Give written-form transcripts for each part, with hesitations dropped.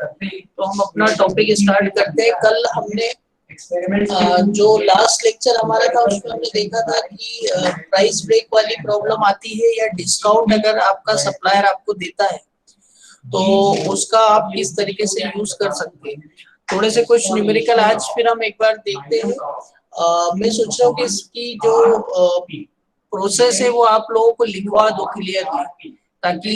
तो हम अपना टॉपिक स्टार्ट करते हैं। कल हमने जो लास्ट लेक्चर हमारा था उसमें हमने देखा था कि प्राइस ब्रेक वाली प्रॉब्लम आती है या डिस्काउंट अगर आपका सप्लायर आपको देता है तो उसका आप किस तरीके से यूज कर सकते हैं। थोड़े से कुछ न्यूमेरिकल आज फिर हम एक बार देखते हैं। मैं सोच रहा हूँ कि इसकी जो प्रोसेस है वो आप लोगों को लिखवा दो क्लियरली, ताकि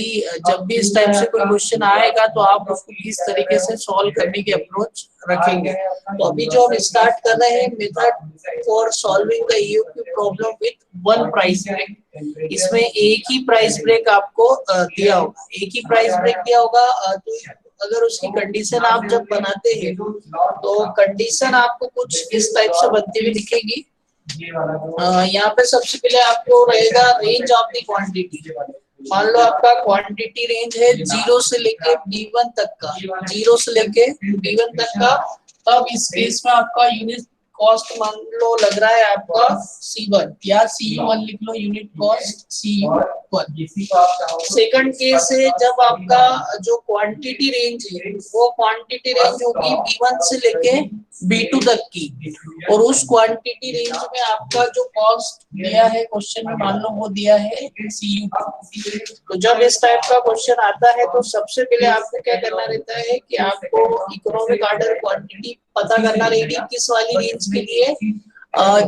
जब भी इस टाइप से कोई क्वेश्चन आएगा तो आप उसको किस तरीके से सॉल्व करने की अप्रोच रखेंगे। तो अभी जो हम स्टार्ट कर रहे हैं method for solving the EOQ problem with one price break. इसमें एक ही प्राइस ब्रेक आपको दिया होगा, एक ही प्राइस ब्रेक दिया होगा। तो अगर उसकी कंडीशन आप जब बनाते हैं तो कंडीशन आपको कुछ इस टाइप से बनती हुई दिखेगी। यहाँ पे सबसे पहले आपको रहेगा रेंज ऑफ द क्वांटिटी। मान लो आपका क्वांटिटी रेंज है 0 से लेके B1 तक का, 0 से लेके B1 तक का। तब इस केस में आपका यूनिट कॉस्ट मान लो लग रहा है आपका C1 या CU1 लिख लो, unit cost CU1। Second case है जब आपका जो क्वांटिटी रेंज है वो क्वांटिटी रेंज होगी B1 से लेके B2 तक की, और उस क्वांटिटी रेंज में आपका जो कॉस्ट दिया है क्वेश्चन में मान लो वो दिया है CU2। तो जब इस टाइप का क्वेश्चन आता है तो सबसे पहले आपको क्या करना रहता है कि आपको इकोनॉमिक ऑर्डर क्वांटिटी पता करना रहेगी किस वाली रेंज के लिए,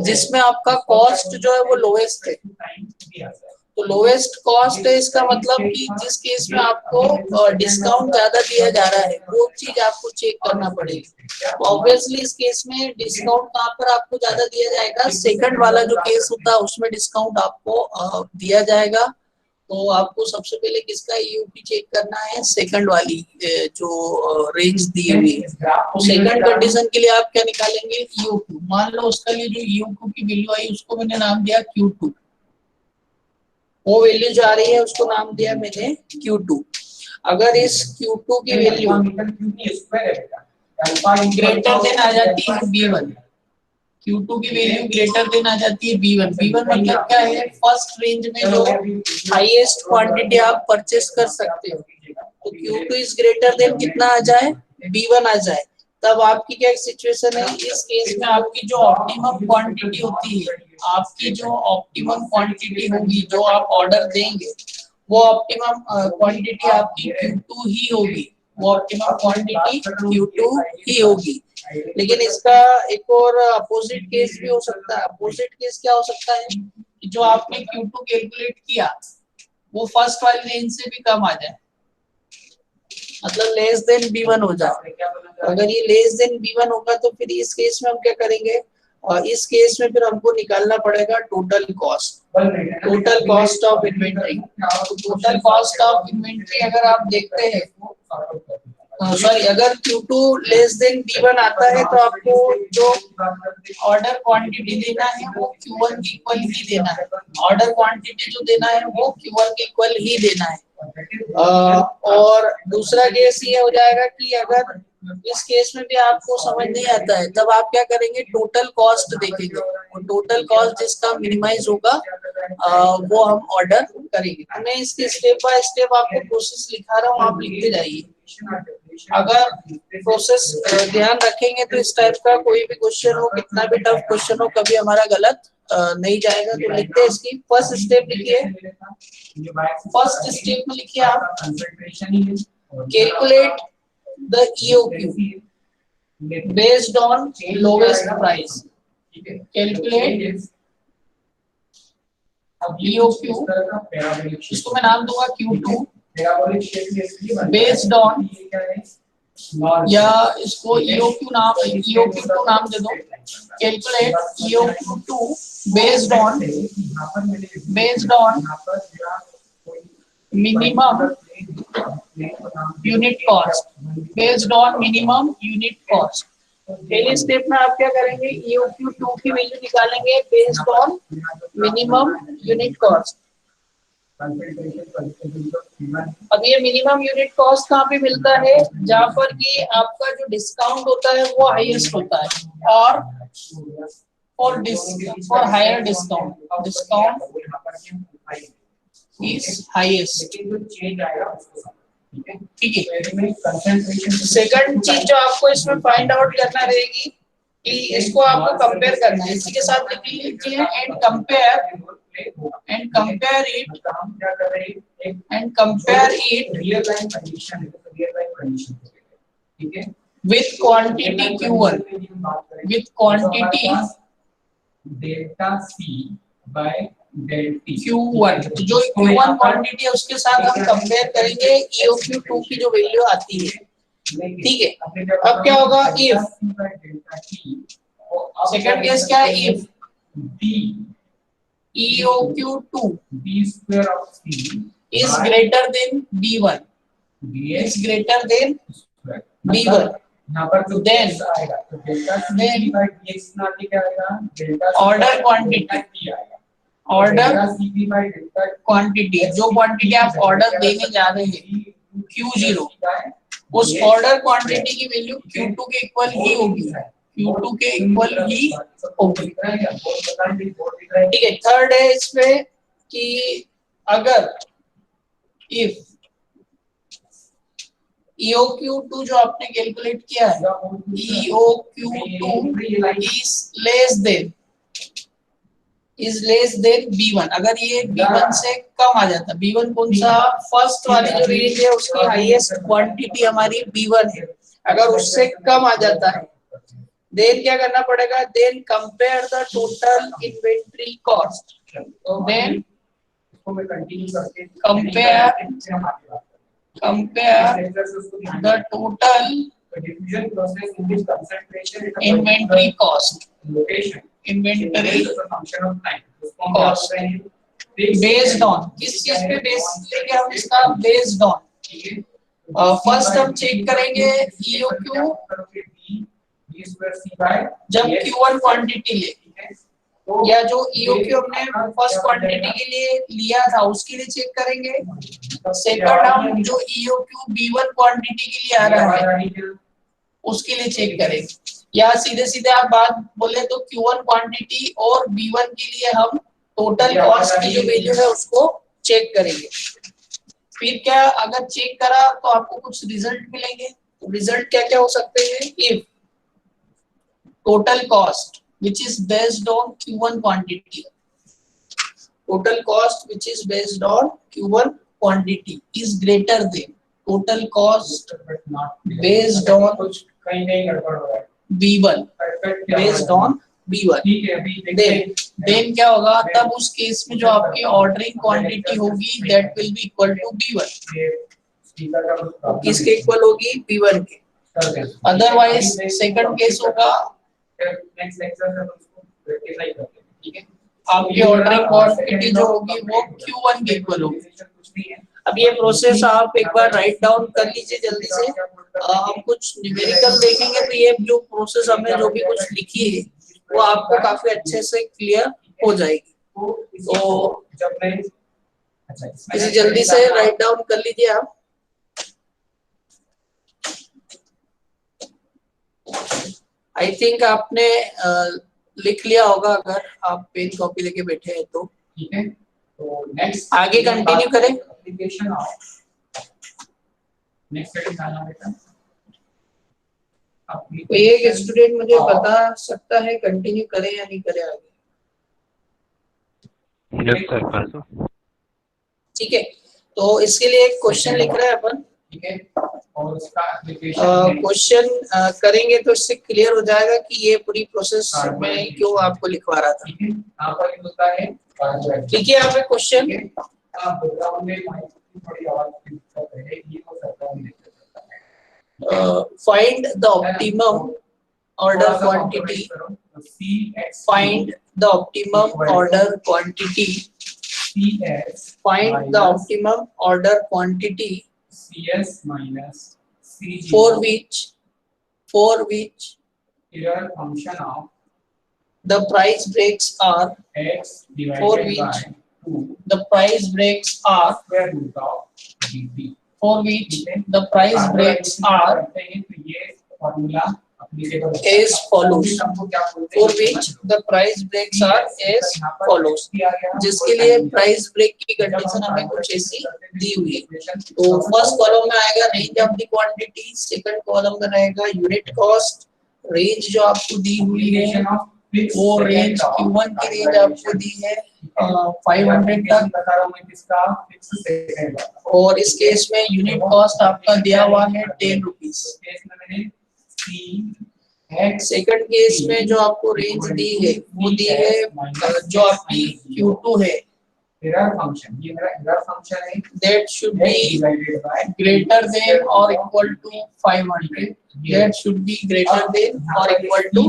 जिसमें आपका कॉस्ट जो है वो लोएस्ट है। तो लोएस्ट कॉस्ट है इसका मतलब कि जिस केस में आपको डिस्काउंट ज्यादा दिया जा रहा है वो चीज आपको चेक करना पड़ेगी। ऑब्वियसली इस केस में डिस्काउंट कहाँ पर आपको ज्यादा दिया जाएगा, सेकंड वाला जो केस होता है उसमें डिस्काउंट आपको दिया जाएगा। तो आपको सबसे पहले किसका ईओपी चेक करना है, सेकंड वाली जो रेंज दी हुई है। तो सेकंड कंडीशन के लिए आप क्या निकालेंगे, ईओक्यू। मान लो उसका ये जो ईओक्यू की वैल्यू आई उसको मैंने नाम दिया Q2। वो वैल्यू जो आ रही है उसको नाम दिया मैंने Q2। अगर इस Q2 की वैल्यू ग्रेटर देन आ जाती है B1, Q2 की वैल्यू ग्रेटर देन आ जाती है B1। B1 मतलब क्या है, फर्स्ट रेंज में जो हाईएस्ट क्वांटिटी आप परचेस कर सकते हो। तो Q2 इज ग्रेटर देन कितना आ जाए, B1 आ जाए। तब आपकी क्या सिचुएशन है, इस केस में आपकी जो ऑप्टिमम क्वांटिटी होती है, आपकी जो ऑप्टिमम क्वांटिटी होगी जो आप ऑर्डर देंगे वो ऑप्टिमम क्वांटिटी आपकी Q2 ही होगी, वो ऑप्टिमम क्वांटिटी Q2 ही होगी। लेकिन इसका एक और अपोजिट केस भी हो सकता है। अपोजिट केस क्या हो सकता है कि जो आपने Q2 कैलकुलेट किया वो फर्स्ट वाली रेंज से भी कम आ जाए, मतलब लेस देन B1 हो जाए। अगर ये लेस देन B1 होगा तो फिर इस केस में हम क्या करेंगे, और इस केस में फिर हमको निकालना पड़ेगा total cost, total cost of inventory. Total cost of inventory अगर आप देखते हैं, सॉरी, अगर Q2 लेस देन B1 आता है तो आपको जो ऑर्डर क्वांटिटी देना है वो Q1 के इक्वल ही देना है। ऑर्डर क्वांटिटी जो देना है वो Q1 के इक्वल ही देना है। और दूसरा केस ये हो जाएगा कि अगर इस केस में भी आपको समझ नहीं आता है तब आप क्या करेंगे, टोटल कॉस्ट देखेंगे, और टोटल कॉस्ट जिसका मिनिमाइज होगा वो हम ऑर्डर करेंगे। तो मैं इसके स्टेप बाय स्टेप आपको प्रोसेस लिखा रहा हूँ, आप लिखते जाइए। अगर प्रोसेस ध्यान रखेंगे तो इस टाइप का कोई भी क्वेश्चन हो, कितना भी टफ क्वेश्चन हो, कभी हमारा गलत नहीं जाएगा। तो लिखते हैं, इसकी फर्स्ट स्टेप लिखिए। फर्स्ट स्टेप में लिखिए आप calculate the EOQ based on lowest price. Calculate EOQ, इसको मैं नाम दूंगा Q2 बेस्ड ऑन, या इसको EOQ नाम, EOQ2 नाम दे दो। Calculate EOQ2 based on minimum unit cost, based on minimum unit cost. पहले स्टेप में आप क्या करेंगे, EOQ2 की वैल्यू निकालेंगे based on minimum unit cost. अब ये मिनिमम यूनिट कॉस्ट कहाँ पे मिलता है, जहाँ पर कि आपका जो डिस्काउंट होता है वो हाईएस्ट होता है, और for higher discount is highest. ठीक है। सेकंड चीज जो आपको इसमें फाइंड आउट करना रहेगी कि इसको आपको कंपेयर करना है, इसी के साथ लिख लीजिए and compare it real line condition ठीक है with quantity Q1 with quantity delta C by delta Q1, तो जो Q1 क्वांटिटी है उसके साथ हम कंपेयर करेंगे EOQ2 की जो वैल्यू आती है, ठीक है। अब क्या होगा, इफ सेकंड केस क्या है, if EOQ2 b square of c is greater than B1 is greater than B1, यहाँ पर जो then आएगा तो डेल्टा सी बाय dx ना क्या आएगा, डेल्टा order quantity आएगा, order C by delta quantity, जो क्वांटिटी आप ऑर्डर देने जा रहे हैं Q0, उस ऑर्डर क्वांटिटी की वैल्यू Q2 के इक्वल ही होगी, Q2 के इक्वल ही होगी, ठीक है। थर्ड है इसमें कि अगर इफ EOQ2 जो आपने कैलकुलेट किया है, EOQ2 is less than B1, अगर ये B1 से कम आ जाता, B1 कौन सा, फर्स्ट वाली जो रेंज है उसकी हाईएस्ट क्वांटिटी हमारी B1 है, अगर उससे कम आ जाता है देन क्या करना पड़ेगा, then compare the total inventory cost, then compare the total inventory cost, inventory cost based on, किस चीज पे बेस लेंगे हम इसका, based on फर्स्ट हम चेक करेंगे EOQ जब Q1 क्वांटिटी ले, या जो EOQ हमने फर्स्ट क्वांटिटी के लिए लिया था उसके लिए चेक करेंगे, सेकंड हम जो EOQ B1 क्वांटिटी के लिए आ रहा है उसके लिए चेक करेंगे, या सीधे सीधे आप बात बोले तो Q1 क्वांटिटी और B1 के लिए हम टोटल कॉस्ट की जो वैल्यू है उसको चेक करेंगे। फिर क्या, अगर चेक करा तो आपको कुछ रिजल्ट मिलेंगे, रिजल्ट क्या क्या हो सकते हैं, if total cost which is based on Q1 quantity, total cost which is based on Q1 quantity is greater than total cost based on B1 based on B1, then क्या होगा, तब उस केस में जो आपकी ऑर्डरिंग क्वांटिटी होगी that will be equal to B1, किसके equal होगी, B1 के, अदरवाइज सेकंड केस होगा नेक्स्ट लेक्चर में उसको रेक्टिफाई करते हैं, ठीक है। आपकी ऑर्डरिंग क्वांटिटी जो होगी वो Q1 के इक्वल होगी। कुछ नहीं है, अब ये प्रोसेस आप एक बार राइट डाउन कर लीजिए जल्दी से, हम कुछ न्यूमेरिकल देखेंगे तो ये जो प्रोसेस हमने जो भी कुछ लिखी है वो आपको काफी अच्छे से क्लियर हो जाएगी। तो जब मैं इसे जल्दी से राइट डाउन कर लीजिए आप। आई थिंक आपने लिख लिया होगा अगर आप पेन कॉपी लेके बैठे हैं तो, ठीक है। तो नेक्स्ट आगे कंटिन्यू करें। एप्लीकेशन ऑफ नेक्स्ट सेटिंग आना बेटा, एक स्टूडेंट मुझे बता सकता है कंटिन्यू करें या नहीं करें आगे? यस सर, कर दो। ठीक है, तो इसके लिए एक क्वेश्चन लिख रहे हैं अपन, ठीक है, और उसका एप्लीकेशन क्वेश्चन करेंगे तो इससे क्लियर हो जाएगा कि ये पूरी प्रोसेस में क्यों आपको लिखवा रहा था। यहाँ पर ये होता है, ठीक है, यहाँ पे क्वेश्चन आप बैकग्राउंड में थोड़ी आवाज करते हैं, ये हो सकता है, find the optimum order quantity, find the optimum order quantity, find the optimum order quantity CS minus CG for which error function of the price breaks are x divided for by which 2 the price breaks are square root of dt, for which the price breaks are तो ये formula as follows, for which the price breaks are as follows, जिसके लिए price break की condition हमें कुछ ऐसी दी हुई है। तो फर्स्ट कॉलम में आएगा range of the quantity, second column में रहेगा यूनिट कॉस्ट, रेंज जो आपको दी हुई है वो रेंज Q1 की रेंज आपको दी है 500 तक, और इस केस में यूनिट कॉस्ट आपका दिया हुआ है 10 रुपीज। सेकंड केस में जो आपको रेंज दी है वो दी है जो आपकी Q2 है, that should be greater than or equal to 500, that should be greater than or equal to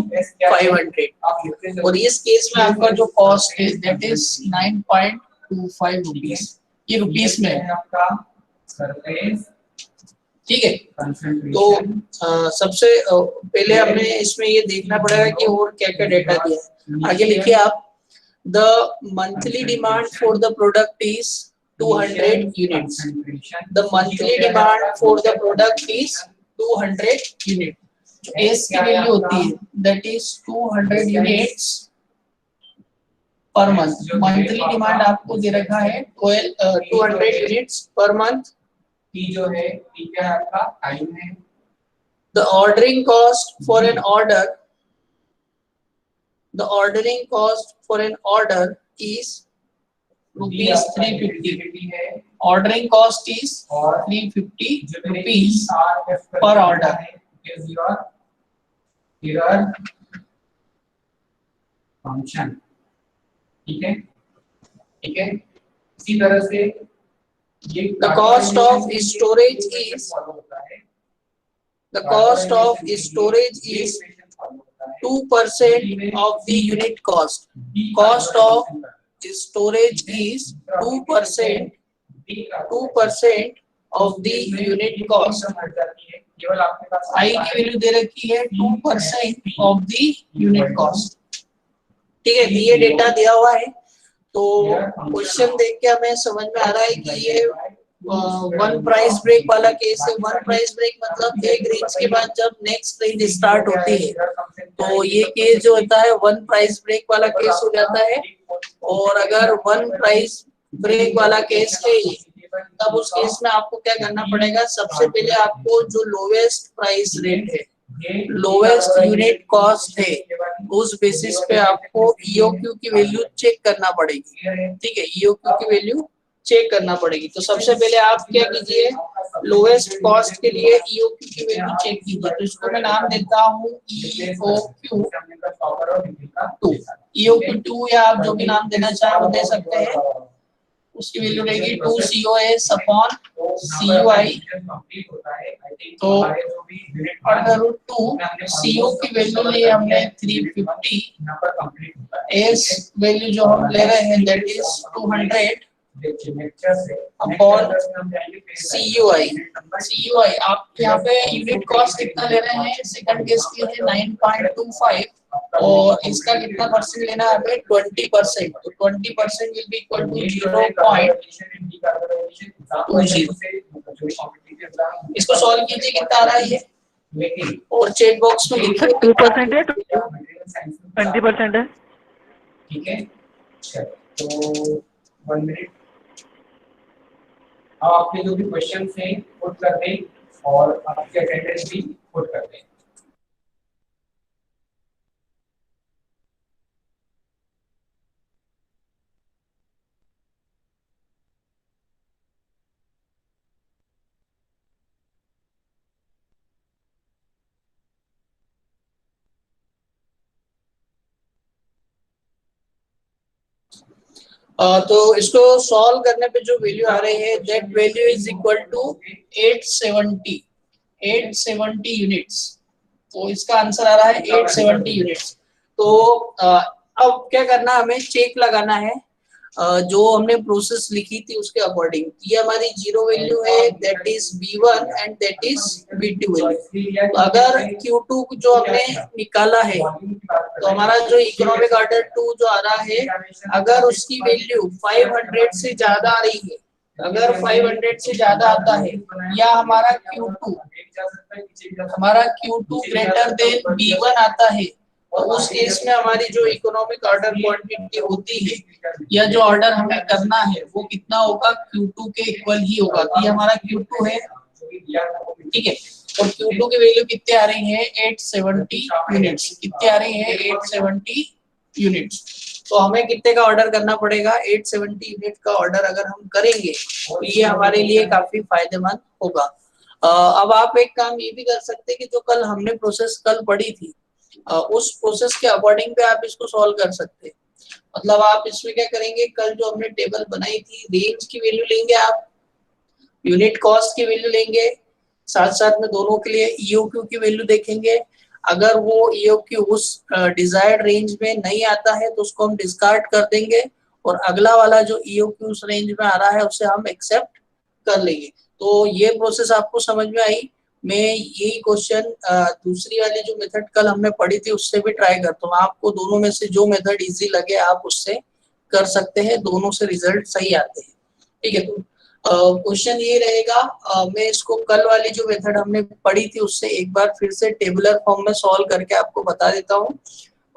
500, और इस केस में आपका जो कॉस्ट है that is 9.25 रुपीस, ये रुपीस में है, ठीक है। तो सबसे पहले हमें इसमें ये देखना पड़ेगा कि और क्या क्या डेटा दिया है। आगे लिखिए आप, the monthly demand for the product is 200 units, the monthly demand for the product is 200 unit, S की वैल्यू होती है that is 200 units per month. Monthly demand आपको दे रखा है 200 यूनिट्स पर मंथ। टी जो है, टी क्या है आपका टाइम है। The ordering cost for an order, the ordering cost for an order is rupees 350 है, ordering cost is 350 rupees per order, is your function, ठीक है, ठीक है। इसी तरह से the cost of storage is, the cost of storage is 2% of the unit cost, cost of storage is 2% of the unit cost। आई की value दे रखी है 2% of the unit cost, ठीक है। ये डेटा दिया हुआ है, तो क्वेश्चन देख के हमें समझ में आ रहा है कि ये वन प्राइस ब्रेक वाला केस है। वन प्राइस ब्रेक मतलब एक रेंज के बाद जब नेक्स्ट रेंज स्टार्ट होती है तो ये केस जो होता है वन प्राइस ब्रेक वाला केस हो जाता है। और अगर वन प्राइस ब्रेक वाला केस है तब उस केस में आपको क्या करना पड़ेगा, सबसे पहले आपको जो लोवेस्ट प्राइस रेट है, लोवेस्ट यूनिट कॉस्ट है, उस बेसिस पे आपको EOQ की वैल्यू चेक करना पड़ेगी, ठीक है। EOQ की वैल्यू चेक करना पड़ेगी। तो सबसे पहले आप क्या कीजिए, लोवेस्ट कॉस्ट के लिए EOQ की वैल्यू चेक कीजिए। तो इसको मैं नाम देता हूँ EOQ2 या आप जो भी नाम देना चाहे वो दे सकते हैं। उसकी वैल्यू रहेगी 2 COS अपॉन CUI, तो √2 CO की वैल्यू ली हमने 350, S वैल्यू जो हम ले रहे हैं दैट इज 200 अपॉन CUI। आप यहाँ पे यूनिट कॉस्ट कितना ले रहे हैं, सेकंड केस के लिए 9.25 और इसका कितना परसेंट लेना है हमें 20%, तो 20% विल बी इक्वल टू 0.20। इसको सॉल्व कीजिए, कितना आ रहा है ये, और चैट बॉक्स में लिखिए 2% है, 20% है, ठीक है। तो 1 मिनट, अब आपके जो भी क्वेश्चन हैं पुट कर दें और आपके अटेंडेंस भी पुट कर दें। तो इसको सॉल्व करने पे जो वैल्यू आ रही है that value is equal to 870 units. तो इसका आंसर आ रहा है 870 यूनिट्स। तो अब क्या करना, हमें चेक लगाना है जो हमने प्रोसेस लिखी थी उसके अकॉर्डिंग। ये हमारी जीरो वैल्यू है that is B1 and that is B2 value. तो अगर Q2 जो हमने निकाला है तो हमारा जो इकोनॉमिक ऑर्डर 2 जो आ रहा है, अगर उसकी वैल्यू 500 से ज्यादा आ रही है, अगर 500 से ज्यादा आता है या हमारा Q2 हमारा Q2 ग्रेटर देन B1 आता है, तो उस केस में हमारी जो इकोनॉमिक ऑर्डर क्वांटिटी होती है या जो ऑर्डर हमें करना है वो कितना होगा, Q2 के इक्वल ही होगा। तो ये हमारा Q2 है, ठीक है। और Q2 की वैल्यू कितनी आ रही है, 870 यूनिट्स। कितनी आ रही है, 870 यूनिट्स। तो हमें कितने का ऑर्डर करना पड़ेगा, 870 यूनिट का ऑर्डर अगर हम करेंगे तो ये हमारे लिए काफी फायदेमंद होगा। अब आप एक काम ये भी कर सकते हैं कि जो कल हमने प्रोसेस कल पढ़ी थी, उस प्रोसेस के अकॉर्डिंग पे आप इसको सॉल्व कर सकते हैं। मतलब आप इसमें क्या करेंगे, कल जो हमने टेबल बनाई थी, रेंज की वैल्यू लेंगे आप, यूनिट कॉस्ट की वैल्यू लेंगे, साथ साथ में दोनों के लिए ईओक्यू की वैल्यू देखेंगे। अगर वो ईओक्यू उस डिजायर्ड रेंज में नहीं आता है तो उसको हम डिस्कार्ड कर देंगे, और अगला वाला जो ईओक्यू उस रेंज में आ रहा है उसे हम एक्सेप्ट कर लेंगे। तो ये प्रोसेस आपको समझ में आई। मैं यही क्वेश्चन दूसरी वाली जो मेथड कल हमने पढ़ी थी उससे भी ट्राई करता हूँ। आपको दोनों में से जो मेथड इजी लगे आप उससे कर सकते हैं, दोनों से रिजल्ट सही आते हैं, ठीक है। तो क्वेश्चन ये रहेगा, मैं इसको कल वाली जो मेथड हमने पढ़ी थी उससे एक बार फिर से टेबुलर फॉर्म में सॉल्व करके आपको बता देता हूँ,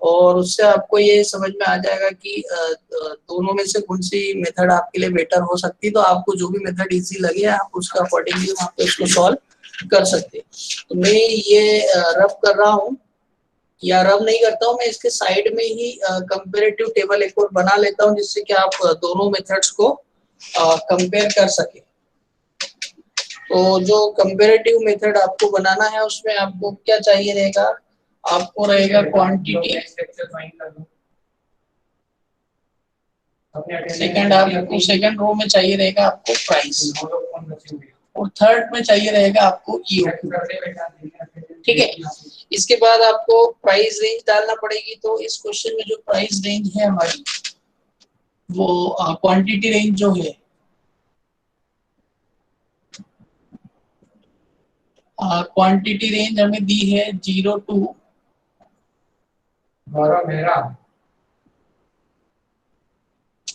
और उससे आपको ये समझ में आ जाएगा कि दोनों में से कौन सी मेथड आपके लिए बेटर हो सकती है। तो आपको जो भी मेथड इजी लगे आप उसका अकॉर्डिंगली वहाँ पे उसको सॉल्व कर सकते हैं। तो मैं ये रब कर रहा हूँ, या रब नहीं करता हूँ, मैं इसके साइड में ही कंपेरेटिव टेबल एक और बना लेता हूँ जिससे कि आप दोनों मेथड्स को कंपेयर कर सके। तो जो कंपेरेटिव मेथड आपको बनाना है उसमें आपको क्या चाहिए रहेगा, आपको रहेगा क्वांटिटी, सेकंड आपको सेकंड रो में चाहिए रहेगा आपको प्राइस, और थर्ड में चाहिए रहेगा आपको ईओक्यू, ठीक है। इसके बाद आपको प्राइस रेंज डालना पड़ेगी। तो इस क्वेश्चन में जो प्राइस रेंज है हमारी, वो क्वांटिटी रेंज जो है, क्वांटिटी रेंज हमें दी है 0 to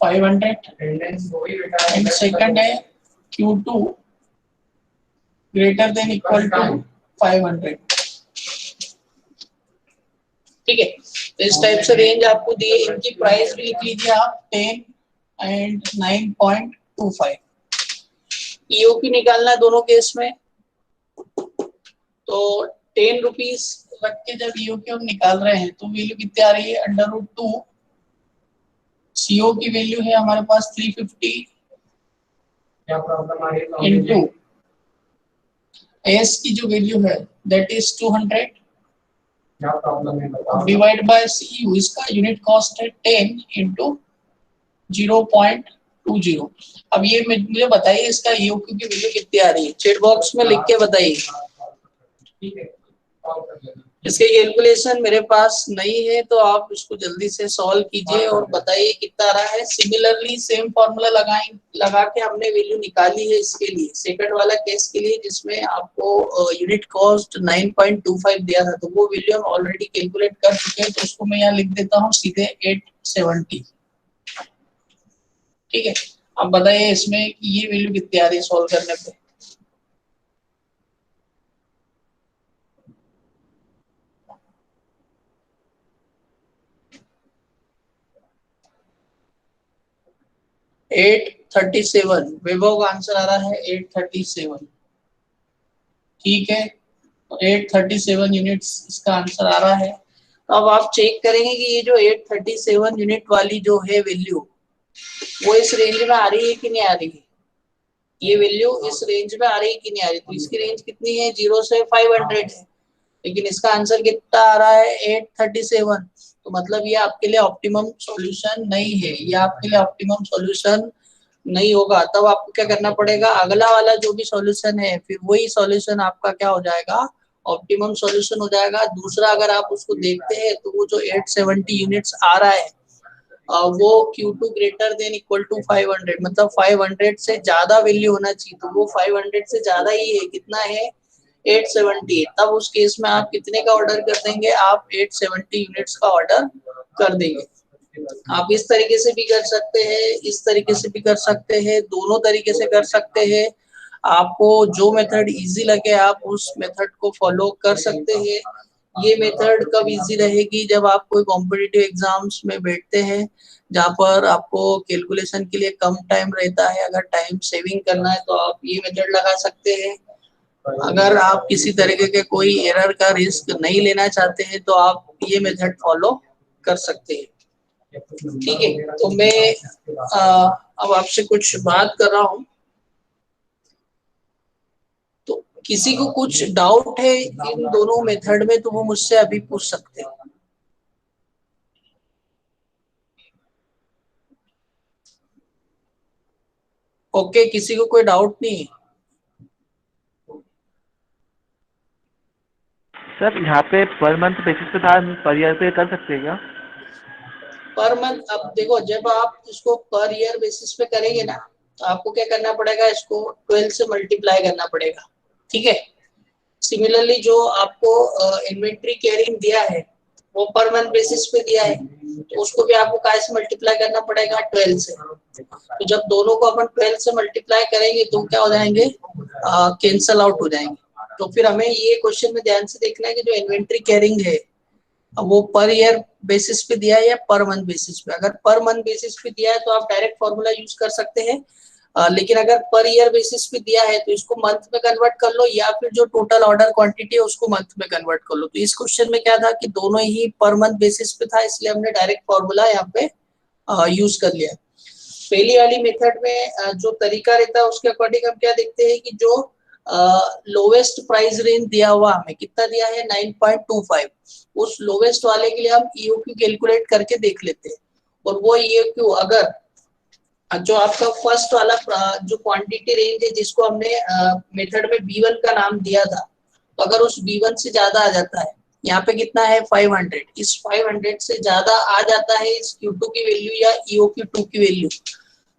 500, एंड सेकंड है Q2 greater than equal to 500, ठीक है। तो इस टाइप से रेंज आपको दी है। इनकी प्राइस भी लिख लीजिए आप, 10 एंड 9.25। ईओक्यू निकालना है दोनों केस में, तो 10 रुपीज रख के जब ईओक्यू हम निकाल रहे हैं तो वैल्यू कितनी आ रही है, √2। सीओ की वैल्यू है हमारे पास 350 इंटू एस की जो वैल्यू है that is 200 divide by CU. इसका यूनिट कॉस्ट है 10 इंटू 0.20। अब ये मुझे बताइए इसका ईओक्यू की वैल्यू कितनी आ रही है, चैट बॉक्स में लिख के बताइए। इसके कैलकुलेशन मेरे पास नहीं है तो आप इसको जल्दी से सॉल्व कीजिए और बताइए कितना आ रहा है। सिमिलरली सेम फॉर्मूला लगा के हमने वैल्यू निकाली है इसके लिए, सेकंड वाला केस के लिए जिसमें आपको यूनिट कॉस्ट 9.25 दिया था, तो वो वैल्यू हम ऑलरेडी कैलकुलेट कर चुके हैं। तो उसको मैं यहाँ लिख देता हूँ सीधे 870, ठीक है। अब बताइए इसमें ये वैल्यू कितनी आ रही है सॉल्व करने पे। $837, विभव का आंसर आ रहा है 837, ठीक है। तो 837 यूनिट्स इसका आंसर आ रहा है। तो अब आप चेक करेंगे कि ये जो 837 यूनिट वाली जो है वैल्यू वो इस रेंज में आ रही है कि नहीं आ रही है, ये वैल्यू इस रेंज में आ रही है कि नहीं आ रही। तो इसकी रेंज कितनी है, 0 से 500 है, लेकिन इसका आंसर कितना आ रहा है 837। तो मतलब ये आपके लिए ऑप्टिमम सॉल्यूशन नहीं है, ये आपके लिए ऑप्टिमम सॉल्यूशन नहीं होगा। तब आपको क्या करना पड़ेगा, अगला वाला जो भी सॉल्यूशन है फिर वही सॉल्यूशन आपका क्या हो जाएगा, ऑप्टिमम सॉल्यूशन हो जाएगा। दूसरा अगर आप उसको देखते हैं तो वो जो 870 यूनिट्स आ रहा है वो Q2 greater than equal to 500, मतलब 500 से ज्यादा वैल्यू होना चाहिए। तो वो 500 से ज्यादा ही है, कितना है 870। तब उस केस में आप कितने का ऑर्डर कर देंगे, आप 870 यूनिट्स का ऑर्डर कर देंगे। आप इस तरीके से भी कर सकते हैं, इस तरीके से भी कर सकते हैं, दोनों तरीके से कर सकते हैं। आपको जो मेथड इजी लगे आप उस मेथड को फॉलो कर सकते हैं। ये मेथड कब इजी रहेगी, जब आप कोई कॉम्पिटिटिव एग्जाम्स में बैठते हैं जहाँ पर आपको कैलकुलेशन के लिए कम टाइम रहता है। अगर टाइम सेविंग करना है तो आप ये मेथड लगा सकते हैं। अगर आप किसी तरीके के कोई एरर का रिस्क नहीं लेना चाहते हैं तो आप ये मेथड फॉलो कर सकते हैं। ठीक है, तो मैं अब आपसे कुछ बात कर रहा हूँ, तो किसी को कुछ डाउट है इन दोनों मेथड में तो वो मुझसे अभी पूछ सकते हैं। ओके, किसी को कोई डाउट नहीं है? सर यहाँ पे पर मंथ बेसिस पे था, पर ईयर पे कर सकते हैं क्या? पर मंथ, अब देखो जब आप इसको पर ईयर बेसिस पे करेंगे ना तो आपको क्या करना पड़ेगा, इसको 12 से मल्टीप्लाई करना पड़ेगा। ठीक है, सिमिलरली जो आपको इन्वेंट्री कैरिंग दिया है वो पर मंथ बेसिस पे दिया है तो उसको भी आपको काय से मल्टीप्लाई करना पड़ेगा, 12 से। तो जब दोनों को अपन 12 से मल्टीप्लाई करेंगे तो क्या हो जाएंगे, कैंसल आउट हो जाएंगे। तो फिर हमें ये क्वेश्चन में ध्यान से देखना है कि जो इन्वेंट्री कैरिंग है वो पर ईयर बेसिस पे दिया है या पर मंथ बेसिस पे। अगर पर मंथ बेसिस पे दिया है तो आप डायरेक्ट फॉर्मूला यूज कर सकते हैं, लेकिन अगर पर ईयर बेसिस पे दिया है तो इसको मंथ में कन्वर्ट कर लो या फिर जो टोटल ऑर्डर क्वांटिटी है उसको मंथ में कन्वर्ट कर लो। तो इस क्वेश्चन में क्या था कि दोनों ही पर मंथ बेसिस पे था, इसलिए हमने डायरेक्ट फॉर्मूला यहाँ पे यूज कर लिया। पहली वाली मेथड में जो तरीका रहता है उसके अकॉर्डिंग हम क्या देखते हैं कि जो लोवेस्ट प्राइस रेंज दिया हुआ हमें कितना दिया है 9.25, उस लोवेस्ट वाले के लिए हम ईओक्यू कैलकुलेट करके देख लेते हैं। और वो ईओक्यू अगर जो आपका फर्स्ट वाला जो क्वांटिटी रेंज है जिसको हमने मेथड में B1 का नाम दिया था, तो अगर उस B1 से ज्यादा आ जाता है, यहाँ पे कितना है 500, इस 500 से ज्यादा आ जाता है इस Q2 की वैल्यू या EOQ2 की वैल्यू,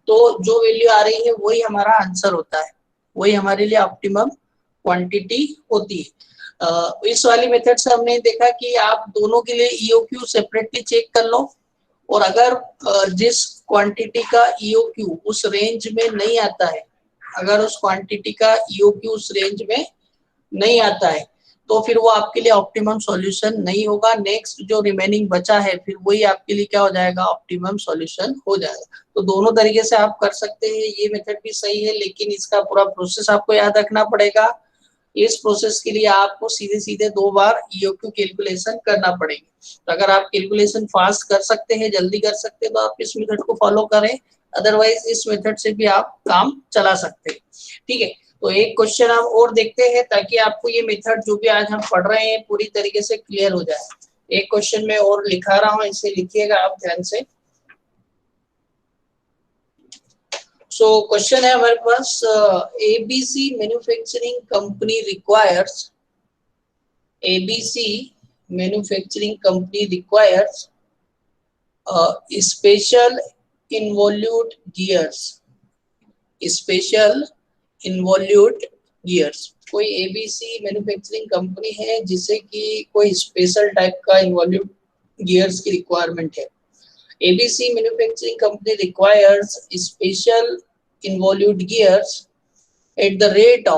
तो जो वैल्यू आ रही है वही हमारा आंसर होता है, वही हमारे लिए ऑप्टिमम क्वांटिटी होती है। इस वाली मेथड से हमने देखा कि आप दोनों के लिए EOQ सेपरेटली चेक कर लो, और अगर जिस क्वांटिटी का EOQ उस रेंज में नहीं आता है, अगर उस क्वांटिटी का EOQ उस रेंज में नहीं आता है तो फिर वो आपके लिए ऑप्टिमम सॉल्यूशन नहीं होगा। नेक्स्ट जो रिमेनिंग बचा है फिर वही आपके लिए क्या हो जाएगा, ऑप्टिमम सॉल्यूशन हो जाएगा। तो दोनों तरीके से आप कर सकते हैं, ये मेथड भी सही है, लेकिन इसका पूरा प्रोसेस आपको याद रखना पड़ेगा। इस प्रोसेस के लिए आपको सीधे सीधे 2 बार EOQ कैलकुलेशन करना पड़ेगा। तो अगर आप कैलकुलेशन फास्ट कर सकते हैं, जल्दी कर सकते हैं, तो आप इस मेथड को फॉलो करें, अदरवाइज इस मेथड से भी आप काम चला सकते हैं। ठीक है, तो एक क्वेश्चन हम और देखते हैं ताकि आपको ये मेथड जो भी आज हम पढ़ रहे हैं पूरी तरीके से क्लियर हो जाए। एक क्वेश्चन में और लिखा रहा हूँ, इसे लिखिएगा आप ध्यान से। सो क्वेश्चन है हमारे पास, ABC manufacturing company requires, ABC manufacturing company requires special involute gears, special involute gears. कोई ABC मैन्युफैक्चरिंग कंपनी है जिसे कि कोई स्पेशल टाइप का इन्वॉल्यूट गियर्स की रिक्वायरमेंट है। ABC manufacturing company requires special involute gears at the rate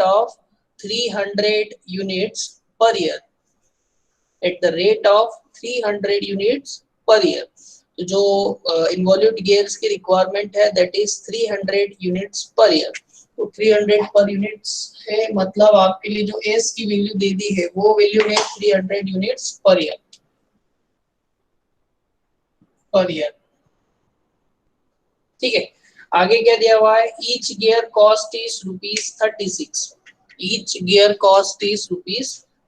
of 300 units per year, at the rate of 300 units per year। तो जो इन्वॉल्यूट गियर्स की रिक्वायरमेंट है that is 300 units per year. तो 300 पर units है, मतलब आपके लिए जो एस की वैल्यू दे दी है वो वैल्यू है 300 units per year, per year. ठीक है, आगे क्या दिया हुआ है, each gear cost is ₹36, each gear cost is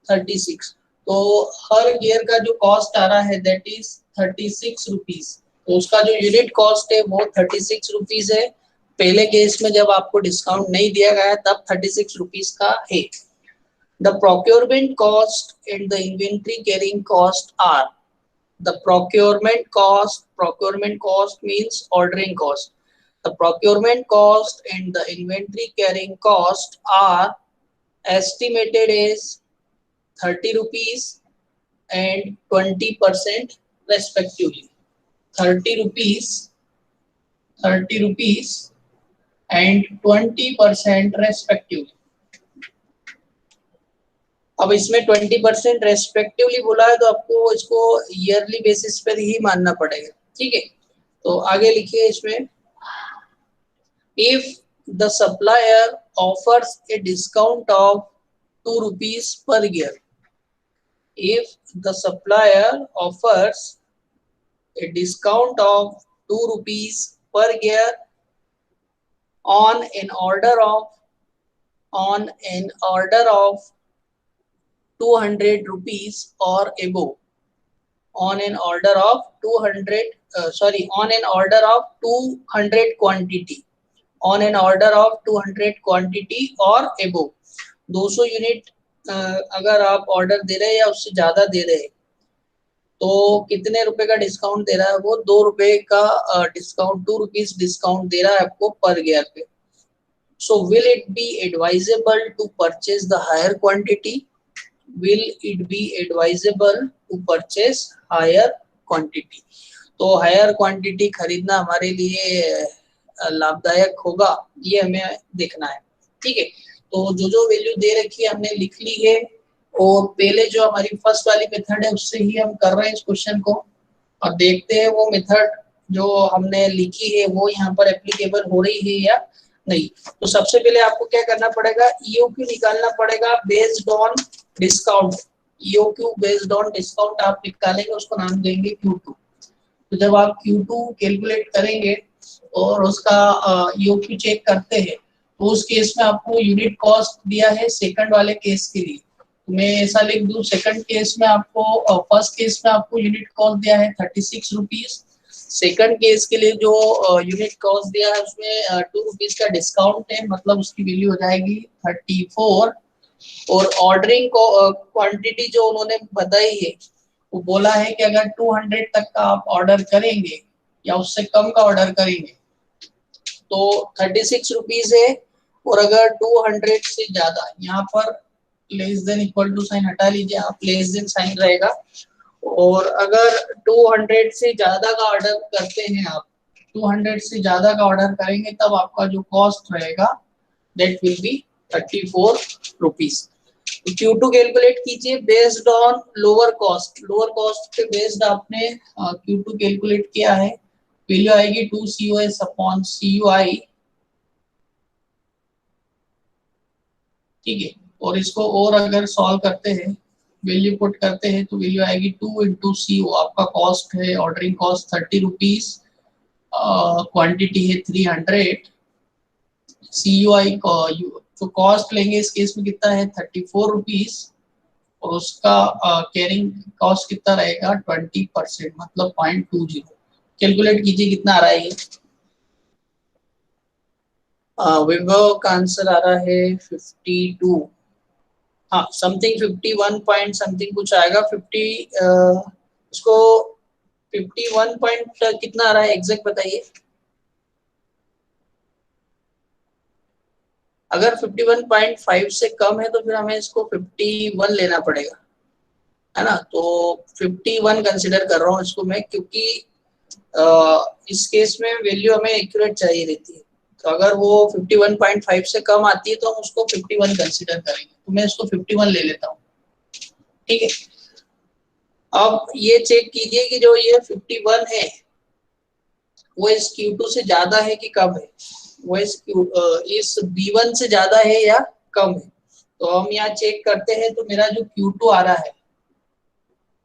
₹36। तो हर गियर का जो कॉस्ट आ रहा है दैट इज ₹36। तो उसका जो यूनिट कॉस्ट है वो ₹36 है। पहले केस में जब आपको डिस्काउंट नहीं दिया गया तब ₹36 का है। The procurement cost and the inventory carrying cost are, the procurement cost means ordering cost, the procurement cost and the inventory carrying cost are estimated as ₹30 and 20% respectively। ₹30 and and 20% respectively. अब इसमें 20% respectively बोला है तो आपको इसको yearly basis पर ही मानना पड़ेगा, ठीक है। तो आगे लिखिए इसमें, if the supplier offers a discount of 2 rupees per year, if the supplier offers a discount of 2 rupees per year on an order of 200 rupees or above, on an order of 200 quantity, on an order of 200 quantity or above, 200 unit अगर आप order दे रहे हैं या उससे ज्यादा दे रहे हैं तो कितने रुपए का डिस्काउंट दे रहा है? वो 2 रुपए का डिस्काउंट, 2 rupees डिस्काउंट दे रहा है आपको पर ईयर पे। So will it be advisable to purchase the higher quantity? Will it be advisable to purchase higher quantity? तो हायर क्वांटिटी खरीदना हमारे लिए लाभदायक होगा, ये हमें देखना है, ठीक है। तो जो वैल्यू दे रखी है हमने लिख ली है, और पहले जो हमारी फर्स्ट वाली मेथड है उससे ही हम कर रहे हैं इस क्वेश्चन को, और देखते हैं वो मेथड जो हमने लिखी है वो यहाँ पर एप्लीकेबल हो रही है या नहीं। तो सबसे पहले आपको क्या करना पड़ेगा, ईओक्यू निकालना पड़ेगा based on discount. EOQ based on discount आप निकालेंगे, उसको नाम देंगे Q2। तो जब आप Q2 कैलकुलेट करेंगे और उसका ईओक्यू चेक करते हैं तो उस केस में आपको यूनिट कॉस्ट दिया है सेकंड वाले केस के लिए, तो मैं ऐसा लिख दूं, सेकंड केस में आपको, फर्स्ट केस में आपको यूनिट कॉस्ट दिया है 36 रुपीज, सेकंड केस के लिए जो यूनिट कॉस्ट दिया है उसमें 2 रुपीज का डिस्काउंट है, मतलब उसकी वैल्यू हो जाएगी 34। और ऑर्डरिंग क्वांटिटी जो उन्होंने बताई है वो बोला है कि अगर 200 तक का आप ऑर्डर करेंगे या उससे कम का ऑर्डर करेंगे तो 36 रुपीज है, और अगर 200 से ज्यादा, यहाँ पर less than equal to sign हटा लीजिए आप, लेस देन साइन रहेगा, और अगर 200 से ज्यादा का ऑर्डर करते हैं आप, 200 से ज्यादा का ऑर्डर करेंगे तब आपका जो कॉस्ट रहेगा that will be 34 rupees. Q2 calculate कीजिए based on lower cost, lower cost पे बेस्ड आपने Q2 कैलकुलेट किया है, वैल्यू आएगी 2 COS अपॉन CUI, ठीक है। और इसको और अगर सॉल्व करते हैं, वैल्यू पुट करते हैं तो वैल्यू आएगी 2 इंटू CO, आपका कॉस्ट है ऑर्डरिंग कॉस्ट 30 रुपीज, क्वांटिटी है 300, CUI जो कॉस्ट लेंगे इस केस में कितना है 34 रुपीज, और उसका कैरिंग कॉस्ट कितना रहेगा 20%, मतलब 0.20। कैलकुलेट कीजिए कितना आ रहा है ये। विभव का आंसर आ रहा है 52, हाँ समथिंग 51 पॉइंट समथिंग कुछ आएगा, 50 उसको 51 पॉइंट कितना आ रहा है एग्जैक्ट बताइए। अगर 51.5 से कम है तो फिर हमें इसको 51 लेना पड़ेगा, है ना। तो 51 कंसिडर कर रहा हूँ इसको मैं, क्योंकि इस केस में वैल्यू हमें एक्यूरेट चाहिए रहती है। तो अगर वो 51.5 से कम आती है तो हम उसको 51 कंसिडर करेंगे, तो मैं इसको 51 ले लेता हूँ, ठीक है। अब ये चेक कीजिए कि जो ये 51 है वो इस Q2 से ज्यादा है कि कम है, वो इस B1 से ज्यादा है या कम है। तो हम यहाँ चेक करते हैं, तो मेरा जो Q2 आ रहा है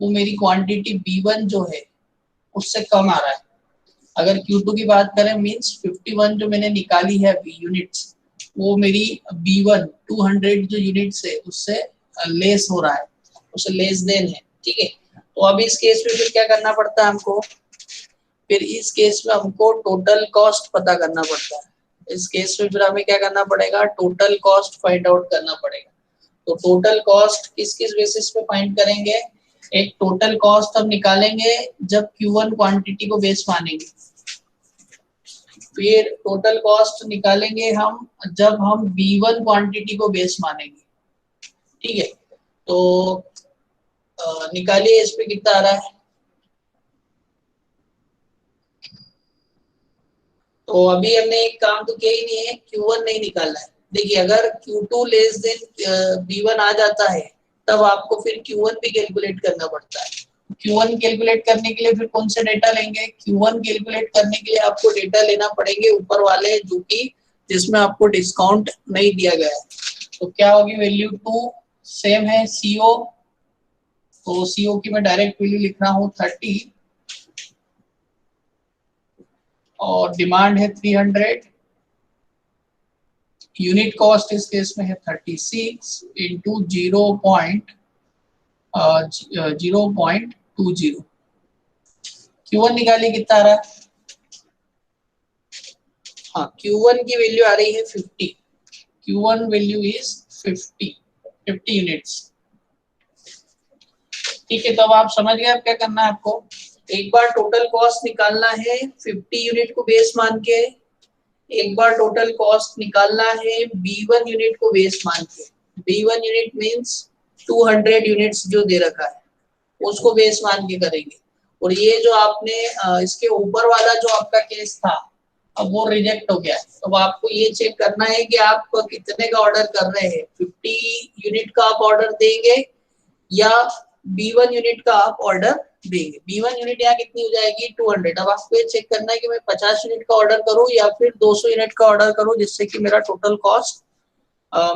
वो मेरी क्वांटिटी B1 जो है उससे कम आ रहा है। अगर Q2 की बात करें मींस 51 जो मैंने निकाली है अभी यूनिट्स, वो मेरी B1 200 जो यूनिट्स है उससे लेस हो रहा है, उससे लेस देन है, ठीक है। तो अब इस केस में फिर क्या करना पड़ता है हमको, फिर इस केस में हमको टोटल कॉस्ट पता करना पड़ता है। इस केस में फिर हमें क्या करना पड़ेगा, टोटल कॉस्ट फाइंड आउट करना पड़ेगा। तो टोटल कॉस्ट किस किस बेसिस पे फाइंड करेंगे, एक टोटल कॉस्ट हम निकालेंगे जब Q1 क्वांटिटी को बेस मानेंगे, फिर टोटल कॉस्ट निकालेंगे हम जब हम B1 क्वांटिटी को बेस मानेंगे, ठीक है। तो निकालिए इस पे कितना आ रहा है। तो अभी हमने एक काम तो किया ही नहीं है, Q1 नहीं निकालना है। देखिए अगर Q2 लेस देन B1 आ जाता है तब आपको फिर Q1 भी कैलकुलेट करना पड़ता है। Q1 कैलकुलेट करने के लिए फिर कौन से डेटा लेंगे? Q1 कैलकुलेट करने के लिए आपको डेटा लेना पड़ेंगे ऊपर वाले, जो कि जिसमें आपको डिस्काउंट नहीं दिया गया है। तो क्या होगी वैल्यू 2, सेम है CO, तो CO की मैं डायरेक्ट वैल्यू लिख रहा हूँ 30 और डिमांड है 300, यूनिट कॉस्ट इस केस में है 36 इंटू 0.20। Q1 निकालिए कितना आ रहा है? हाँ, Q1 की वैल्यू आ रही है 50। Q1 value is 50 units. ठीक है, तो अब आप समझ गए अब क्या करना है आपको। एक बार टोटल कॉस्ट निकालना है 50 यूनिट को बेस मान के, एक बार टोटल कॉस्ट निकालना है B1 यूनिट को बेस मान के। B1 यूनिट मींस 200 यूनिट्स जो दे रखा है उसको बेस मान के करेंगे। और ये जो आपने इसके ऊपर वाला जो आपका केस था अब वो रिजेक्ट हो गया है। तो आपको ये चेक करना है कि आप कितने का ऑर्डर कर रहे हैं, 50 यूनिट का आप ऑर्डर देंगे या B1 यूनिट का आप ऑर्डर देंगे। B1 यूनिट यहाँ कितनी हो जाएगी 200। अब आपको ये चेक करना है कि मैं 50 यूनिट का ऑर्डर करूं या फिर 200 यूनिट का ऑर्डर करूं, जिससे कि मेरा टोटल कॉस्ट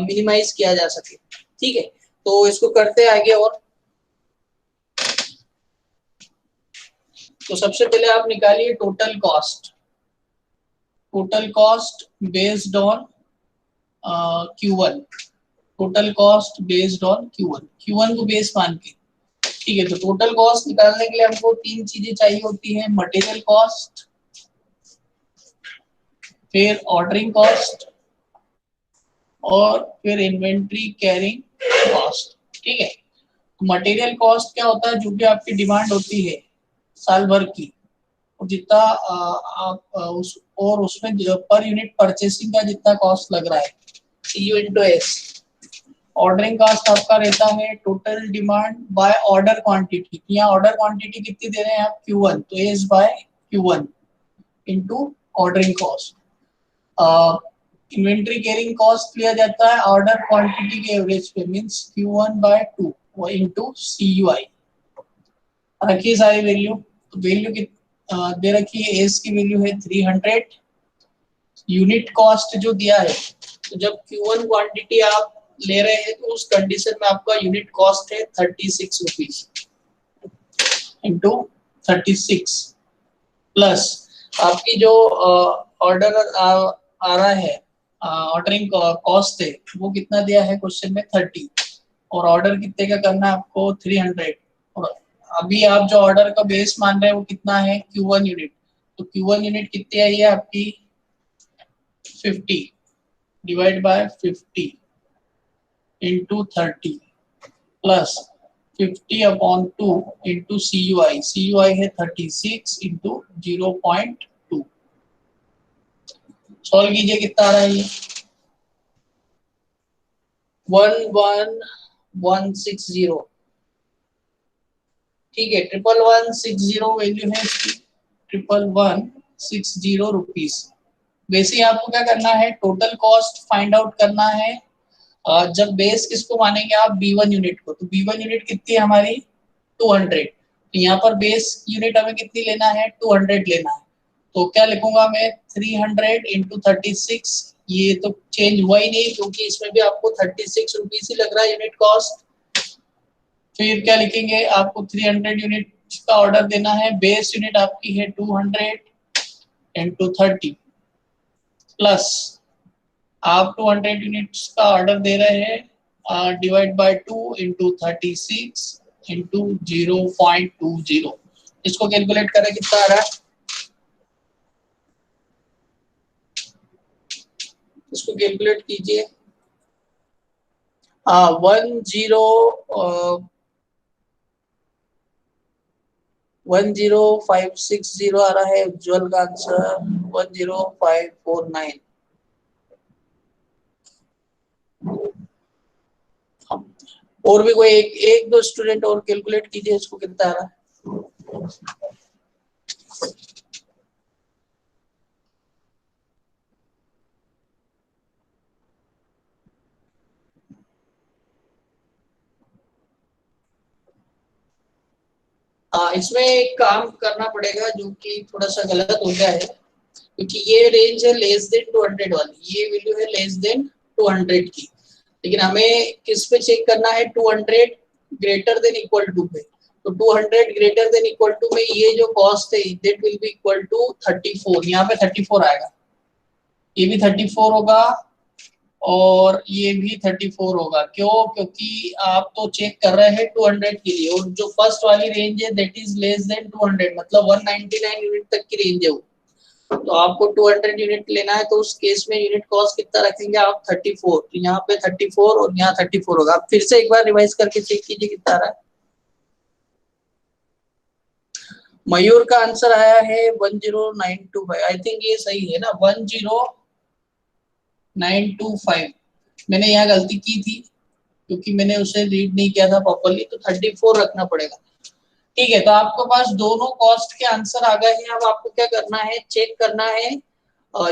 मिनिमाइज किया जा सके। ठीक है, तो इसको करते हैं आगे। और तो सबसे पहले आप निकालिए total cost based on Q1, total cost based on Q1 को बेस मान के। ठीक है, तो टोटल कॉस्ट निकालने के लिए हमको तीन चीजें चाहिए होती है, मटेरियल कॉस्ट, फिर ऑर्डरिंग कॉस्ट और फिर इन्वेंट्री कैरिंग कॉस्ट। ठीक है, मटेरियल कॉस्ट क्या होता है? जो भी आपकी डिमांड होती है साल भर की, जितना आप उसमें पर यूनिट परचेसिंग का जितना कॉस्ट लग रहा है, CU into S। Ordering cost आपका रहता है total demand by order quantity. यहाँ ऑर्डर क्वांटिटी कितनी दे रहे हैं आप? Q1, तो S by Q1 into ordering cost. Inventory carrying cost लिया जाता है ऑर्डर क्वांटिटी के एवरेज पे, means Q1 by 2 into CUI। रखिए सारी वैल्यू दे रखी है। एस की वैल्यू है 300, यूनिट कॉस्ट जो दिया है, तो जब Q1 क्वांटिटी आप ले रहे हैं तो उस कंडीशन में आपका यूनिट कॉस्ट है 36 रुपीज इंटू 36 प्लस आपकी जो ऑर्डर आ रहा है, ऑर्डरिंग कॉस्ट है वो कितना दिया है क्वेश्चन में 30, और ऑर्डर कितने का करना है आपको 300। और अभी आप जो ऑर्डर का बेस मान रहे हैं वो कितना है? Q1 unit. तो Q1 यूनिट कितनी आई है आपकी? 50 divide by 50 into 30 plus 50 upon 2 into CUI है 36 इंटू 0.2। सॉल्व कीजिए कितना आ रहा है ये? 11160। ठीक है, 11160 वैल्यू है इसकी, 11160 रुपीज। वैसे ही आपको क्या करना है, टोटल कॉस्ट फाइंड आउट करना है। जब बेस किसको मानेंगे आप? B1 यूनिट को। तो B1 यूनिट कितनी है हमारी? 200। तो यहाँ पर बेस यूनिट हमें कितनी लेना है? 200 लेना है। तो क्या लिखूंगा मैं? 300 इंटू 36। ये तो चेंज हुआ ही नहीं क्योंकि इसमें भी आपको 36 रुपीज ही लग रहा है यूनिट कॉस्ट। फिर क्या लिखेंगे? आपको 300 यूनिट का ऑर्डर देना है, बेस यूनिट आपकी है 200 इंटू 30 प्लस आप 200 यूनिट्स का ऑर्डर दे रहे हैं डिवाइड बाय 2 इंटू 36 इंटू 0.20। इसको कैलकुलेट करें कितना आ रहा है? इसको कैलकुलेट कीजिए। 10560 आ रहा है उज्ज्वल का आंसर 10549। और भी कोई एक दो स्टूडेंट और कैलकुलेट कीजिए इसको कितना आ रहा है। इसमें एक काम करना पड़ेगा जो कि थोड़ा सा गलत हो गया है, क्योंकि ये रेंज है लेस देन 200 वाली, ये वैल्यू है लेस देन 200 की, लेकिन हमें किस पे चेक करना है, 200 ग्रेटर देन इक्वल टू पे। तो 200 ग्रेटर देन इक्वल टू में ये जो कॉस्ट है that will be equal to 34, यहाँ पे 34 आएगा, ये भी 34 होगा और ये भी 34 होगा। क्यों? क्योंकि आप तो चेक कर रहे हैं 200 के लिए, और जो फर्स्ट वाली रेंज है दैट इज लेस देन 200, मतलब 199 यूनिट तक की रेंज है वो। तो आपको 200 यूनिट लेना है, तो उस केस में यूनिट कॉस्ट कितना रखेंगे आप, 34। तो यहाँ पे 34 और यहाँ 34 होगा। आप फिर से एक बार रिवाइज करके चेक कीजिए कितना आ रहा है। मयूर का आंसर आया है 10925, आई थिंक ये सही है ना, 10925। मैंने यहाँ गलती की थी क्योंकि मैंने उसे रीड नहीं किया था प्रॉपर्ली, तो 34 रखना पड़ेगा। ठीक है, तो आपके पास दोनों कॉस्ट के आंसर आ गए हैं। अब आपको क्या करना है, चेक करना है,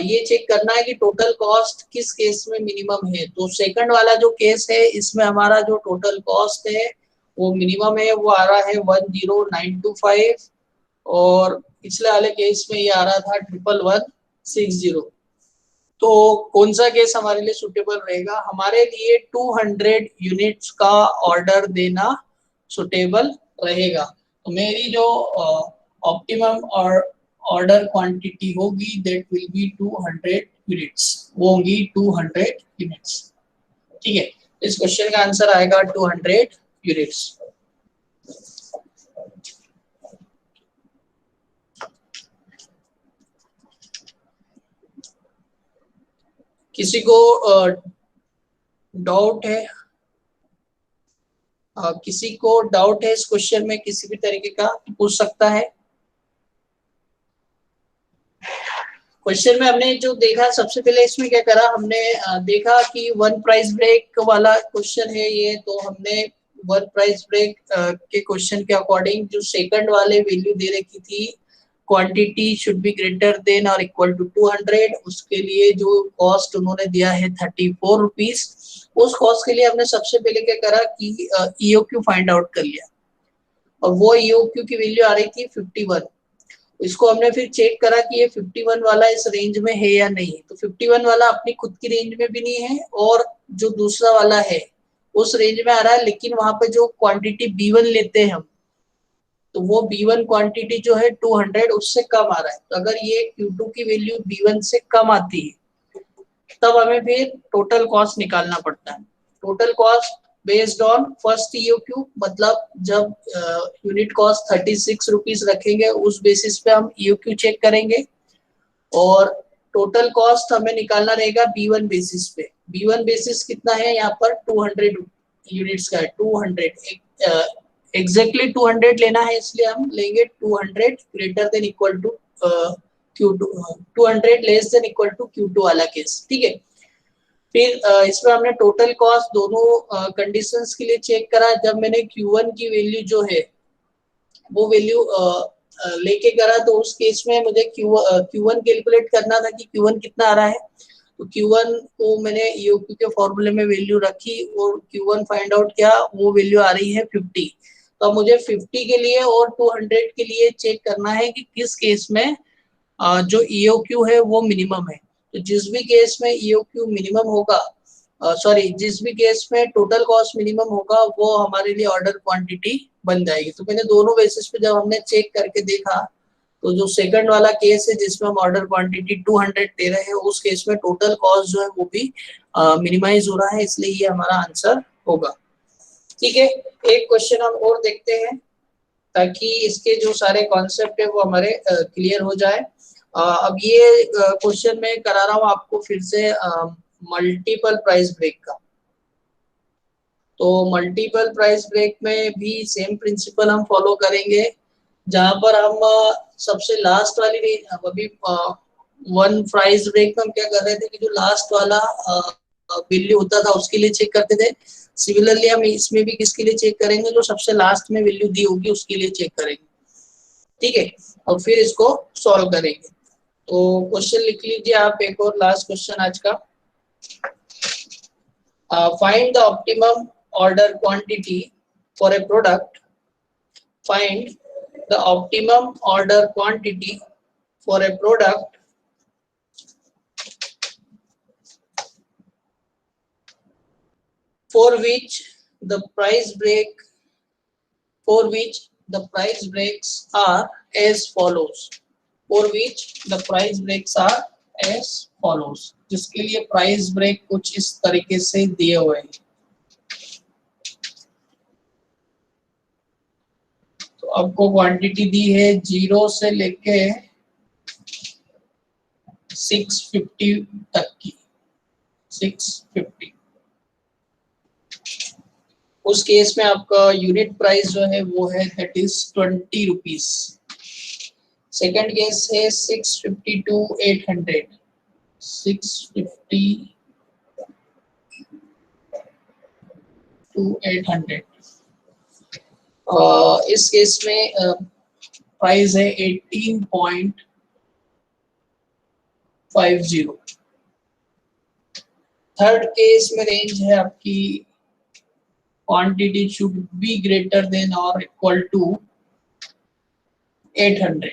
ये चेक करना है कि टोटल कॉस्ट किस केस में मिनिमम है। तो सेकंड वाला जो केस है इसमें हमारा जो टोटल कॉस्ट है वो मिनिमम है, वो आ रहा है 10925, और पिछले वाले केस में ये आ रहा था 11160। तो कौन सा केस हमारे लिए सुटेबल रहेगा? हमारे लिए 200 यूनिट्स का ऑर्डर देना सुटेबल रहेगा। तो मेरी जो ऑप्टिमम और ऑर्डर क्वांटिटी होगी दैट विल बी 200 यूनिट्स, वो होंगी 200 यूनिट्स। ठीक है, इस क्वेश्चन का आंसर आएगा 200 यूनिट्स। किसी को डाउट है? किसी को डाउट है इस क्वेश्चन में किसी भी तरीके का, पूछ सकता है। क्वेश्चन में हमने जो देखा, सबसे पहले इसमें क्या करा हमने, देखा कि वन प्राइस ब्रेक वाला क्वेश्चन है ये, तो हमने वन प्राइस ब्रेक के क्वेश्चन के अकॉर्डिंग जो सेकंड वाले वैल्यू दे रखी थी, quantity should be greater than और इक्वल टू 200, उसके लिए जो कॉस्ट उन्होंने दिया है 34 रुपीज। उस कॉस्ट के लिए हमने सबसे पहले क्या करा कि ईओक्यू फाइंड आउट कर लिया, और वो ईओक्यू की वैल्यू आ रही थी 51। इसको हमने फिर चेक करा कि ये 51 वाला इस रेंज में है या नहीं। तो 51 वाला अपनी खुद की रेंज में भी नहीं है, और जो दूसरा वाला है उस रेंज में आ रहा है, लेकिन वहां पे जो क्वांटिटी B1 लेते हैं हम, तो वो B1 क्वांटिटी जो है 200 उससे कम आ रहा है। तो अगर ये Q2 की वैल्यू B1 से कम आती है तब हमें फिर टोटल कॉस्ट निकालना पड़ता है। Total cost based on first EOQ, मतलब जब यूनिट कॉस्ट 36 रुपीज रखेंगे उस बेसिस पे हम ईओक्यू चेक करेंगे, और टोटल कॉस्ट हमें निकालना रहेगा B1 बेसिस पे। B1 बेसिस कितना है यहाँ पर, 200 यूनिट्स का है, 200 एग्जैक्टली 200 लेना है, इसलिए हम लेंगे 200 greater than equal to Q2, 200 less than equal to Q2 वाला केस। ठीक है, फिर इसमें हमने टोटल कॉस्ट दोनों कंडीशंस के लिए चेक करा। जब मैंने Q1 की वैल्यू जो है वो वैल्यू लेके करा, तो उस केस में मुझे Q1 कैलकुलेट करना था कि Q1 कितना आ रहा है। तो Q1 को मैंने ईओक्यू के फॉर्मूले में वैल्यू रखी और Q1 फाइंड आउट किया, वो वैल्यू आ रही है 50। तो अब मुझे 50 के लिए और 200 के लिए चेक करना है कि किस केस में जो ईओक्यू है वो मिनिमम है। तो जिस भी केस में ईओक्यू मिनिमम होगा, जिस भी केस में टोटल कॉस्ट मिनिमम होगा, वो हमारे लिए ऑर्डर क्वांटिटी बन जाएगी। तो मैंने दोनों बेसिस पे जब हमने चेक करके देखा, तो जो सेकंड वाला केस है जिसमें हम ऑर्डर क्वांटिटी 200 दे रहे हैं, उस केस में टोटल कॉस्ट जो है वो भी मिनिमाइज हो रहा है, इसलिए ये हमारा आंसर होगा। ठीक है, एक क्वेश्चन हम और देखते हैं ताकि इसके जो सारे कॉन्सेप्ट है वो हमारे क्लियर हो जाए। अब ये क्वेश्चन मैं करा रहा हूँ आपको फिर से मल्टीपल प्राइस ब्रेक का। तो मल्टीपल प्राइस ब्रेक में भी सेम प्रिंसिपल हम फॉलो करेंगे, जहां पर हम सबसे लास्ट वाली रेंज, अभी वन प्राइस ब्रेक में हम क्या कर रहे थे कि जो लास्ट वाला वैल्यू होता था उसके लिए चेक करते थे। सिमिलरली हम इसमें भी किसके लिए चेक करेंगे, जो सबसे लास्ट में वैल्यू दी होगी उसके लिए चेक करेंगे। ठीक है, और फिर इसको सॉल्व करेंगे। तो क्वेश्चन लिख लीजिए आप, एक और लास्ट क्वेश्चन आज का। Find the optimum order quantity for a product, find the optimum order quantity for a product for which the price breaks are as follows. For which the price breaks are as follows. जिसके लिए price break कुछ इस तरीके से दिए हुए हैं. तो आपको क्वांटिटी दी है 0 से लेके 650 तक की. 650. उस केस में आपका यूनिट प्राइस जो है वो है that is 20 rupees. Second case है 650 to 800. 650 to 800. इस केस में प्राइस है 18.50. थर्ड केस में रेंज है आपकी quantity should be greater than or equal to 800.